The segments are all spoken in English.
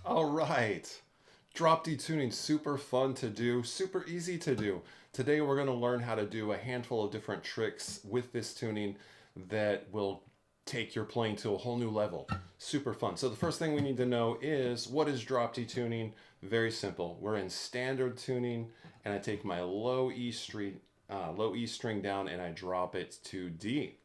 All right. Drop D tuning, super fun to do, super easy to do. Today we're going to learn how to do a handful of different tricks with this tuning that will take your playing to a whole new level. Super fun. So the first thing we need to know is, what is drop D tuning? Very simple. We're in standard tuning, and I take my low E string down and I drop it to D.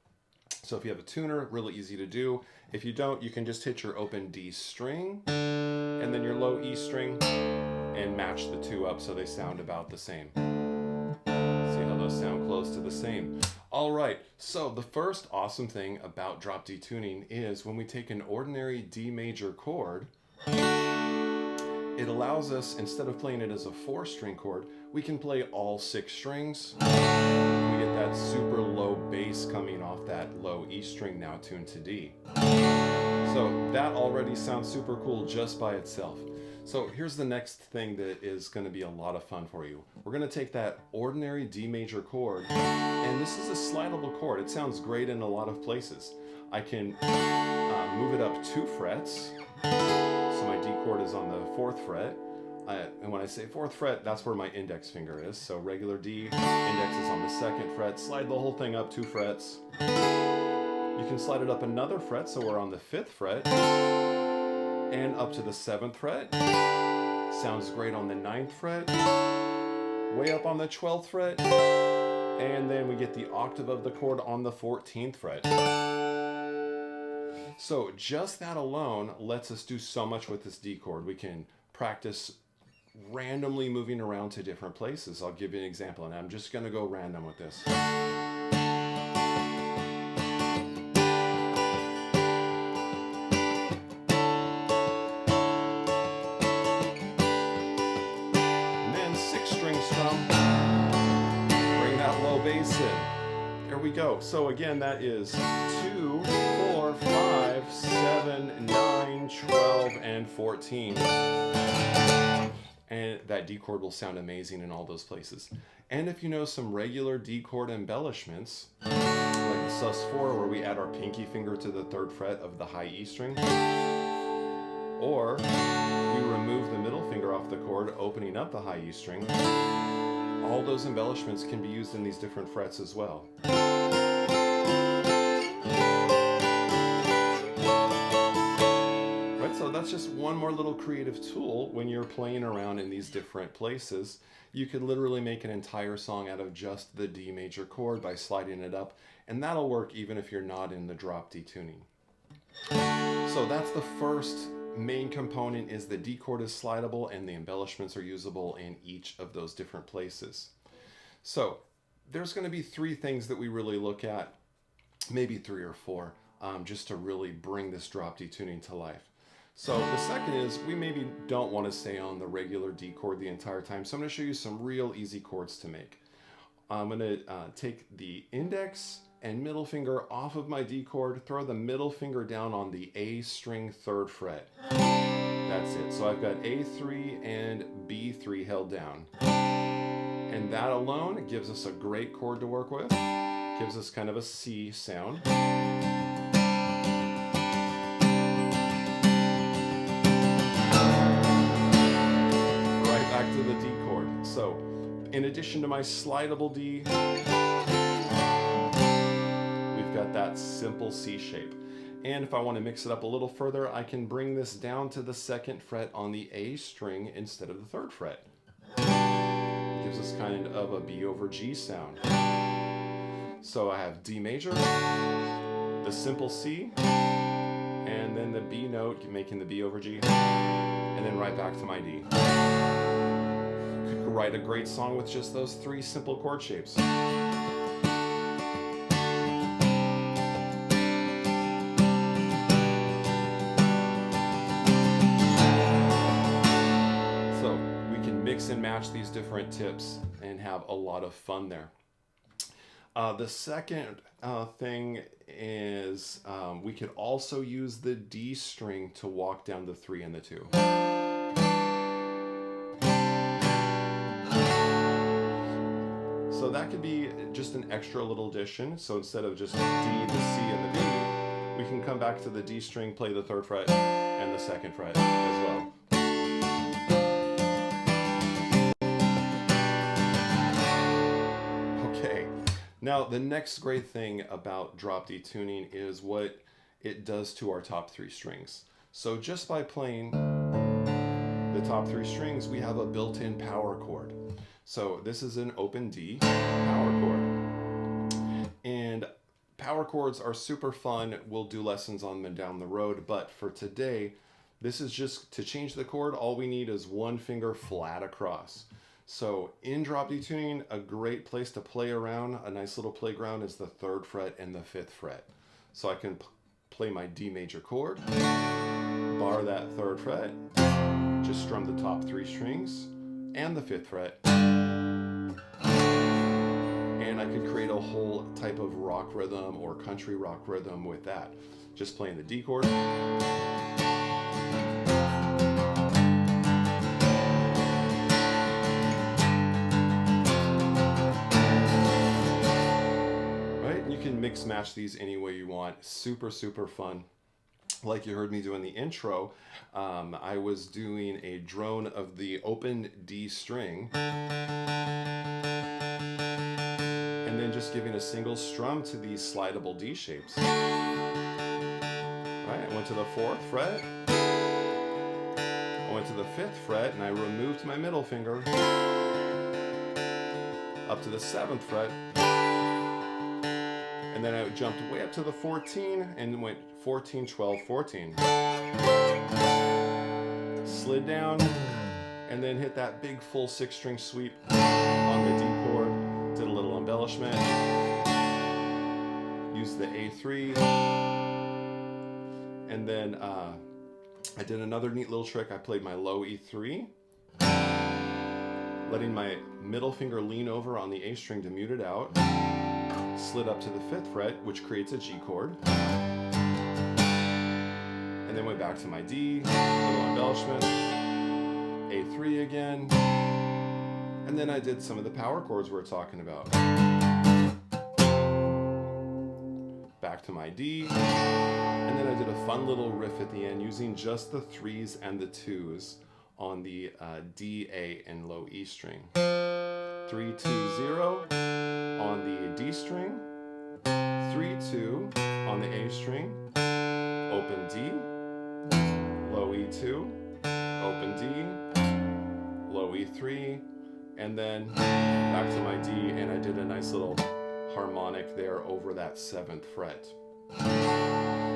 So if you have a tuner, really easy to do. If you don't, you can just hit your open D string and then your low E string and match the two up so they sound about the same. See how those sound close to the same. All right, so the first awesome thing about drop D tuning is when we take an ordinary D major chord, it allows us, instead of playing it as a 4-string chord, we can play all 6 strings. We get that super low bass coming off that low E string now tuned to D. So that already sounds super cool just by itself. So here's the next thing that is going to be a lot of fun for you. We're going to take that ordinary D major chord, and this is a slidable chord. It sounds great in a lot of places. I can move it up 2 frets. So my D chord is on the 4th fret. And when I say 4th fret, that's where my index finger is. So regular D, index is on the 2nd fret. Slide the whole thing up 2 frets. You can slide it up another fret, so we're on the 5th fret. And up to the 7th fret. Sounds great on the 9th fret. Way up on the 12th fret. And then we get the octave of the chord on the 14th fret. So just that alone lets us do so much with this D chord. We can practice randomly moving around to different places. I'll give you an example, and I'm just going to go random with this. And then 6-string strum. Bring that low bass in. There we go. So again, that is 2, 4, 5, 7, 9, 12, and 14. And that D chord will sound amazing in all those places. And if you know some regular D chord embellishments, like the sus4, where we add our pinky finger to the 3rd fret of the high E string, or we remove the middle finger off the chord, opening up the high E string, all those embellishments can be used in these different frets as well. So that's just one more little creative tool when you're playing around in these different places. You could literally make an entire song out of just the D major chord by sliding it up, and that'll work even if you're not in the drop D tuning. So that's the first main component, is the D chord is slidable and the embellishments are usable in each of those different places. So there's going to be 3 things that we really look at, maybe 3 or 4, just to really bring this drop D tuning to life. So the second is, we maybe don't want to stay on the regular D chord the entire time. So I'm going to show you some real easy chords to make. I'm going to take the index and middle finger off of my D chord, throw the middle finger down on the A string 3rd fret. That's it. So I've got A3 and B3 held down. And that alone gives us a great chord to work with. Gives us kind of a C sound. Back to the D chord. So, in addition to my slidable D, we've got that simple C shape. And if I want to mix it up a little further, I can bring this down to the 2nd fret on the A string instead of the 3rd fret. It gives us kind of a B over G sound. So I have D major, the simple C, and then the B note, making the B over G, and then right back to my D. Could write a great song with just those 3 simple chord shapes. So we can mix and match these different tips and have a lot of fun there. The second thing is we could also use the D string to walk down the 3 and the 2. So that could be just an extra little addition. So instead of just D, the C, and the B, we we can come back to the D string, play the 3rd fret and the 2nd fret as well. Okay, now the next great thing about drop D tuning is what it does to our top 3 strings. So just by playing the top 3 strings, we have a built-in power chord. So this is an open D power chord. And power chords are super fun. We'll do lessons on them down the road, but for today, this is just to change the chord. All we need is 1 finger flat across. So in drop D tuning, a great place to play around, a nice little playground, is the 3rd fret and the 5th fret. So I can play my D major chord, bar that 3rd fret, just strum the top 3 strings and the 5th fret, and I could create a whole type of rock rhythm or country rock rhythm with that. Just playing the D chord, right? And you can mix match these any way you want. Super, super fun. Like you heard me do in the intro, I was doing a drone of the open D string and then just giving a single strum to these slidable D shapes. Right, I went to the 4th fret, I went to the 5th fret, and I removed my middle finger up to the 7th fret, and then I jumped way up to the 14 and went 14, 12, 14. Slid down and then hit that big full 6-string sweep on the D chord. Did a little embellishment. Used the A3. And then I did another neat little trick. I played my low E3, letting my middle finger lean over on the A string to mute it out. Slid up to the 5th fret, which creates a G chord. And then went back to my D, little embellishment, A3 again, and then I did some of the power chords we were talking about. Back to my D, and then I did a fun little riff at the end using just the 3s and the 2s on the D, A, and low E string. 3, 2, 0 on the D string, 3, 2 on the A string, open D, low E2, open D, low E3, and then back to my D, and I did a nice little harmonic there over that 7th fret.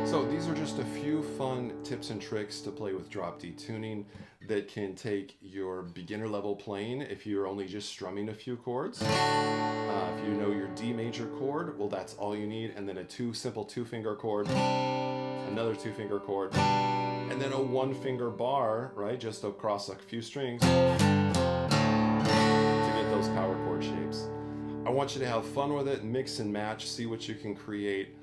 So these are just a few fun tips and tricks to play with drop D tuning that can take your beginner level playing if you're only just strumming a few chords. If you know your D major chord, well, that's all you need, and then a simple 2-finger chord, another 2-finger chord, and then a 1-finger bar, right, just across a few strings to get those power chord shapes. I want you to have fun with it, mix and match, see what you can create.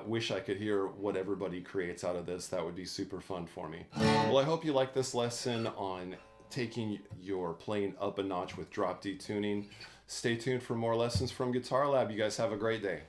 Wish I could hear what everybody creates out of this. That would be super fun for me. Well, I hope you like this lesson on taking your playing up a notch with drop D tuning. Stay tuned for more lessons from Guitar Lab. You guys have a great day.